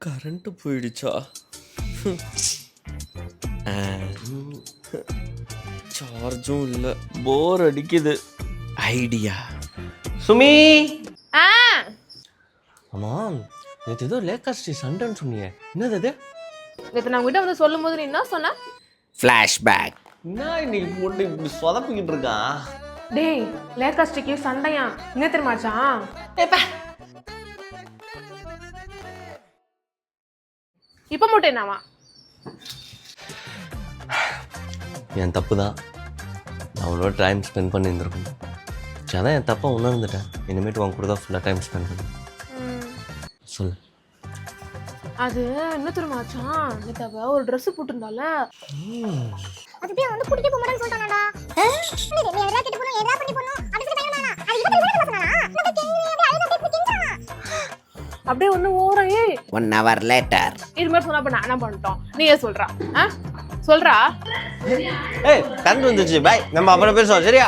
Current போயிடுச்சா? சார்ஜும் இல்லை, போர் அடிக்குது. ஐடியா. சுமி. ஆமா, நேற்று ஏதோ லேக்கஸ்ட் சண்டைன்னு சொன்னியே, என்னது அது? நேற்று நான் உங்ககிட்ட வந்து சொல்லும் போது நீ என்ன சொன்ன? ஃப்ளாஷ்பேக். என்ன இன்னைக்கு போட்டு இப்படி சொதப்பிக்கிட்டு இருக்கான்? டேய், லேக்கஸ்டிக்கு சண்டையா? என்ன தெரியுமாச்சான்? இப்ப மட்டும் என்னவா? என் தப்பு தான். நான் அவனோட டைம் ஸ்பெண்ட் பண்ணியிருந்துருக்கணும். அதான் என் தப்பை உணர்ந்துட்டேன். இனிமேட்டு உன் கூட தான் ஃபுல்லாக டைம் ஸ்பெண்ட் பண்ணு. சொல்லு. அது என்ன தெரியுமாச்சான்? நேற்று அவ ஒரு ட்ரெஸ் போட்டிருந்தால, அதுக்கு வந்து கூட்டிட்டு போக மாட்டேன்னு சொல்றானடா. நீ எதா கிட்ட போணும், எதா பண்ணி போணும் அப்படி சொல்லி பையனானா? அது இவன் என்ன சொன்னானா? நம்ம கேங்க அப்படியே அழுது அப்படியே கெஞ்சானா. அப்படியே ஒண்ணு ஓரே 1 hour later. இது மாதிரி சொன்னா அப்ப நான் என்ன பண்ணிட்டோம்? நீயே சொல்றா. சொல்றா. ஏய், கரண்ட் வந்துச்சு. பை. நம்ம அப்புறம் பேசுவோம், சரியா?